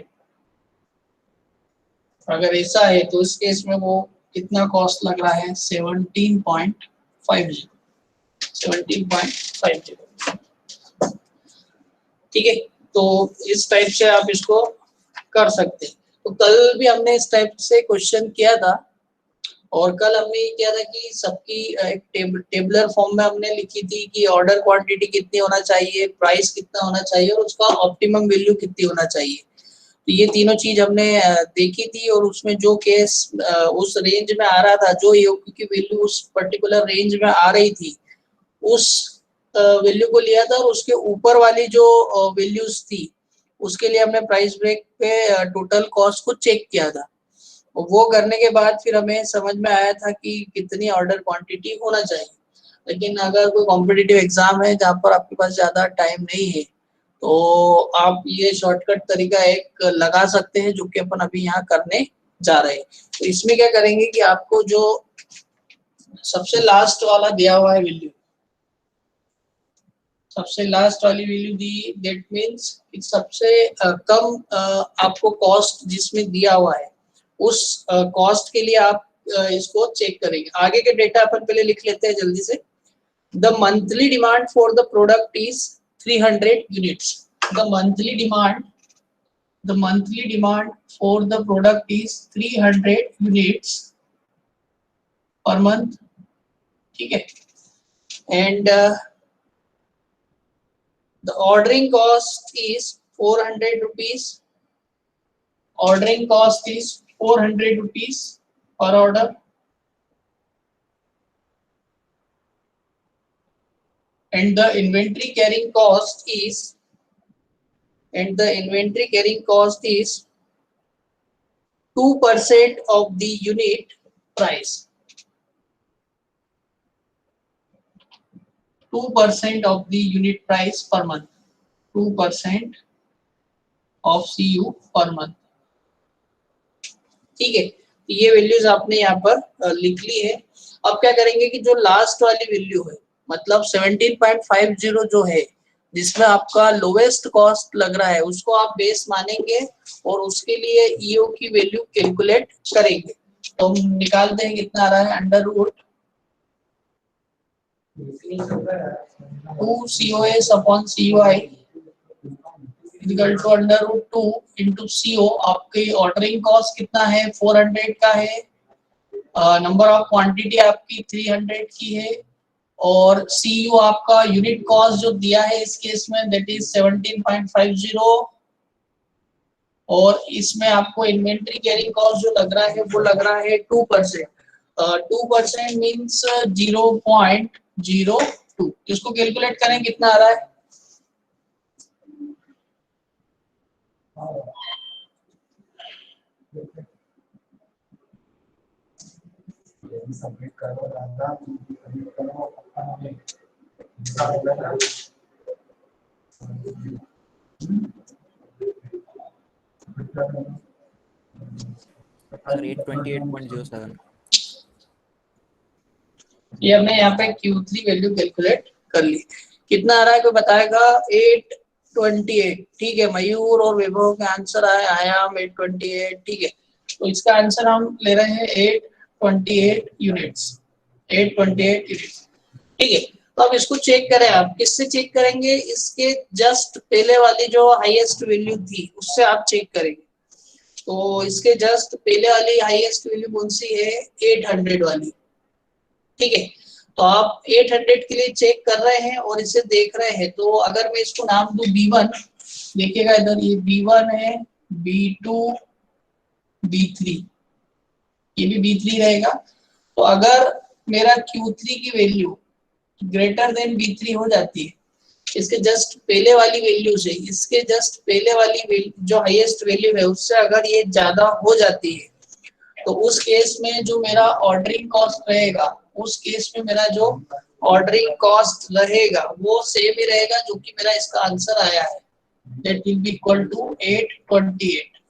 अगर ऐसा है तो इस केस में वो कितना कॉस्ट लग रहा है 17.50. 17.50. ठीक है, तो इस टाइप से आप इसको कर सकते हैं. तो कल भी हमने इस टाइप से क्वेश्चन किया था और कल हमने ये किया था कि सबकी एक टेबलर फॉर्म में हमने लिखी थी कि ऑर्डर क्वांटिटी कितनी होना चाहिए, प्राइस कितना होना चाहिए और उसका ऑप्टिमम वैल्यू कितनी होना चाहिए. तो ये तीनों चीज हमने देखी थी और उसमें जो केस उस रेंज में आ रहा था, जो ईओक्यू की वैल्यू उस पर्टिकुलर रेंज में आ रही थी, उस वैल्यू को लिया था और उसके ऊपर वाली जो वैल्यूज थी उसके लिए हमने प्राइस ब्रेक पे टोटल कॉस्ट को चेक किया था. वो करने के बाद फिर हमें समझ में आया था कि कितनी ऑर्डर क्वांटिटी होना चाहिए. लेकिन अगर कोई कॉम्पिटिटिव एग्जाम है जहाँ पर आपके पास ज्यादा टाइम नहीं है तो आप ये शॉर्टकट तरीका एक लगा सकते हैं जो कि अपन अभी यहाँ करने जा रहे हैं. तो इसमें क्या करेंगे कि आपको जो सबसे लास्ट वाला दिया हुआ है वैल्यू, सबसे लास्ट वाली वैल्यू दी, दैट मीन्स सबसे कम आपको कॉस्ट जिसमें दिया हुआ है उस कॉस्ट के लिए आप इसको चेक करेंगे. आगे के डेटा अपन पहले लिख लेते हैं जल्दी से. The monthly demand for the product is 300 units. The monthly demand for the product is 300 units per month. ठीक है, and the ordering cost is 400 rupees. Ordering cost is 400 rupees per order. And the inventory carrying cost is 2% of the unit price. 2% of the unit price per month. 2% of CU per month. ठीक है, तो ये values आपने यहाँ पर लिख ली है. अब क्या करेंगे कि जो लास्ट वाली वैल्यू है मतलब 17.50 जो है जिसमें आपका लोवेस्ट कॉस्ट लग रहा है उसको आप बेस मानेंगे और उसके लिए ईओ की वैल्यू कैलकुलेट करेंगे. तो हम निकालते हैं कितना आ रहा है. Under root 2 COS upon COI equal to under root 2 into CO. आपकी ऑर्डरिंग कॉस्ट कितना है 400 का है. नंबर ऑफ क्वांटिटी आपकी 300 की है और CU आपका यूनिट कॉस्ट जो दिया है इस केस में दैट इज 17.50 और इसमें आपको इन्वेंट्री कैरिंग कॉस्ट जो लग रहा है वो लग रहा है 2%. 2% मीन्स 0.02. इसको कैलकुलेट करें कितना आ रहा है. सबमिट करो दादा. Rate 28.07. ये हमने यहाँ पे Q3 वैल्यू कैलकुलेट कर ली. कितना आ रहा है कोई बताएगा. 828, ठीक है। मयूर और वैभव का आंसर आया आयाम 828, ठीक है। तो इसका आंसर हम ले रहे हैं 828 यूनिट्स, 828 यूनिट्स, ठीक है। तो अब इसको चेक करें, आप किससे चेक करेंगे? इसके जस्ट पहले वाली जो हाईएस्ट वैल्यू थी उससे आप चेक करेंगे। तो इसके जस्ट पहले वाली हाईएस्ट वैल्यू कौन सी है? 800 वाली, ठीक है। तो आप 800 के लिए चेक कर रहे हैं और इसे देख रहे हैं। तो अगर मैं इसको नाम दूं B1, देखिएगा इधर, ये B1 है, B2, B3, ये भी B3 रहेगा। तो अगर मेरा Q3 की वैल्यू ग्रेटर देन B3 हो जाती है, इसके जस्ट पहले वाली वैल्यू से, इसके जस्ट पहले वाली जो हाईएस्ट वैल्यू है उससे अगर ये ज्यादा हो जाती है, तो उस केस में जो मेरा ऑर्डरिंग कॉस्ट रहेगा, उस केस में मेरा जो ऑर्डरिंग कॉस्ट रहेगा वो सेम ही रहेगा जो कि मेरा इसका आंसर आया है, that will be equal to 828।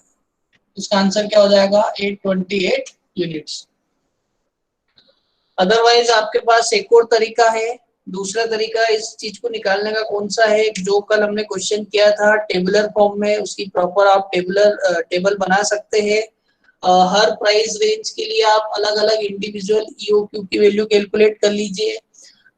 इसका आंसर क्या हो जाएगा? 828 यूनिट्स। अदरवाइज आपके पास एक और तरीका है, दूसरा तरीका इस चीज को निकालने का कौन सा है? जो कल हमने क्वेश्चन किया था टेबुलर फॉर्म में, उसकी प्रॉपर आप टेबल बना सकते हैं। हर प्राइस रेंज के लिए आप अलग अलग इंडिविजुअल ईओक्यू की वैल्यू कैलकुलेट कर लीजिए,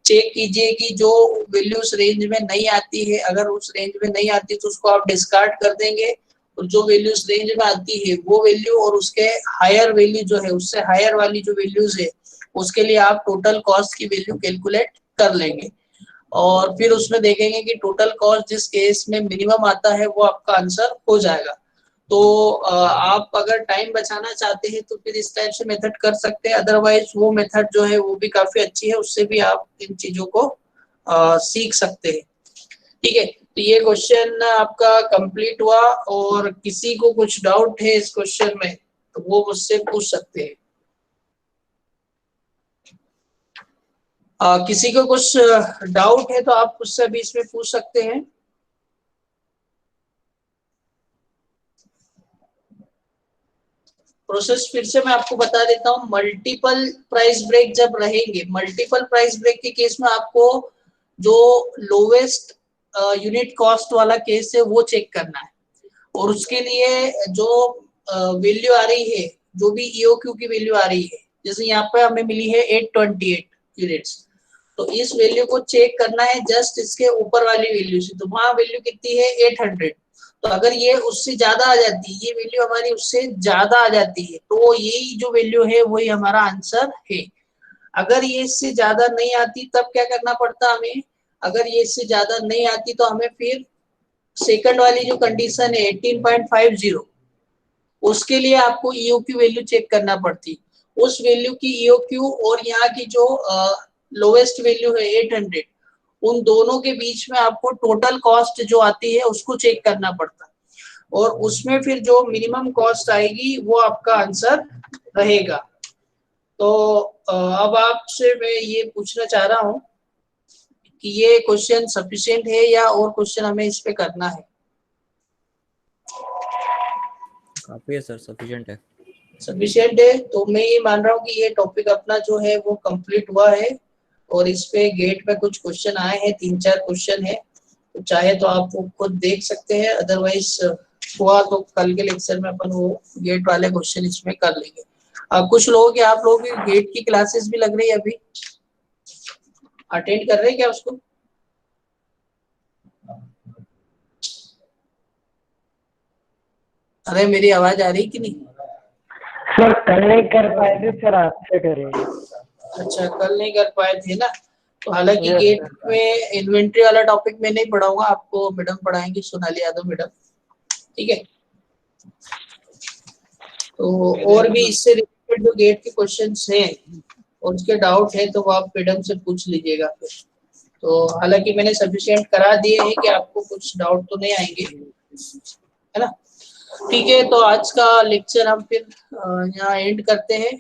चेक कीजिए कि जो वैल्यू उस रेंज में नहीं आती है, अगर उस रेंज में नहीं आती तो उसको आप डिस्कार्ड कर देंगे, और जो वैल्यू उस रेंज में आती है वो वैल्यू और उसके हायर वैल्यू जो है, उससे हायर वाली जो वैल्यूज है उसके लिए आप टोटल कॉस्ट की वैल्यू कैलकुलेट कर लेंगे, और फिर उसमें देखेंगे कि टोटल कॉस्ट जिस केस में मिनिमम आता है वो आपका आंसर हो जाएगा। तो आप अगर टाइम बचाना चाहते हैं तो फिर इस टाइप से मेथड कर सकते हैं, अदरवाइज वो मेथड जो है वो भी काफी अच्छी है, उससे भी आप इन चीजों को सीख सकते हैं, ठीक है। तो ये क्वेश्चन आपका कंप्लीट हुआ, और किसी को कुछ डाउट है इस क्वेश्चन में तो वो मुझसे पूछ सकते हैं। किसी को कुछ डाउट है तो आप मुझसे अभी इसमें पूछ सकते हैं। प्रोसेस फिर से मैं आपको बता देता हूँ। मल्टीपल प्राइस ब्रेक जब रहेंगे, मल्टीपल प्राइस ब्रेक के केस में आपको जो लोवेस्ट यूनिट कॉस्ट वाला केस है वो चेक करना है, और उसके लिए जो वैल्यू आ रही है, जो भी ईओक्यू की वैल्यू आ रही है, जैसे यहाँ पे हमें मिली है 828 यूनिट्स, तो इस वैल्यू को चेक करना है जस्ट इसके ऊपर वाली वैल्यू से। तो वहां वैल्यू कितनी है? 800। तो अगर ये उससे ज्यादा आ जाती है, ये वैल्यू हमारी उससे ज्यादा आ जाती है, तो यही जो वैल्यू है वही हमारा आंसर है। अगर ये इससे ज्यादा नहीं आती तब क्या करना पड़ता हमें? अगर ये इससे ज्यादा नहीं आती तो हमें फिर सेकंड वाली जो कंडीशन है 18.50, उसके लिए आपको ईओक्यू वैल्यू चेक करना पड़ती। उस वैल्यू की ईओक्यू और यहाँ की जो लोवेस्ट वैल्यू है 800, उन दोनों के बीच में आपको टोटल कॉस्ट जो आती है उसको चेक करना पड़ता, और उसमें फिर जो मिनिमम कॉस्ट आएगी वो आपका आंसर रहेगा। तो अब आपसे मैं ये पूछना चाह रहा हूँ कि ये क्वेश्चन सफिशिएंट है या और क्वेश्चन हमें इस पे करना है? काफी है सर, सफिशिएंट है। सफिशिएंट है, तो मैं ये मान रहा हूँ कि ये टॉपिक अपना जो है वो कंप्लीट हुआ है, और इस पे गेट पे कुछ क्वेश्चन आए हैं, 3-4 क्वेश्चन है, तो चाहे तो आप वो खुद देख सकते हैं, अदरवाइज हुआ तो कल के लेक्चर में अपन वो गेट वाले क्वेश्चन इसमें कर लेंगे। कुछ लोगों की, आप लोगों की गेट की क्लासेस भी लग रही है, अभी अटेंड कर रहे हैं क्या उसको? अरे मेरी आवाज आ रही कि नहीं? सर कल नहीं कर पाए थे सर, आपसे करेंगे। अच्छा, कल नहीं कर पाए थे ना। तो हालांकि Yes, गेट sir. में इन्वेंट्री वाला टॉपिक मैं नहीं पढ़ाऊंगा, आपको मैडम पढ़ाएंगी, सोनाली यादव मैडम, ठीक है। तो और भी इससे रिलेटेड जो गेट के क्वेश्चंस हैं और उसके डाउट है तो वो आप मैडम से पूछ लीजिएगा फिर। तो हालांकि मैंने सफिशिएंट करा दिए हैं कि आपको कुछ डाउट तो नहीं आएंगे, है ना। ठीक है, तो आज का लेक्चर हम फिर यहाँ एंड करते हैं।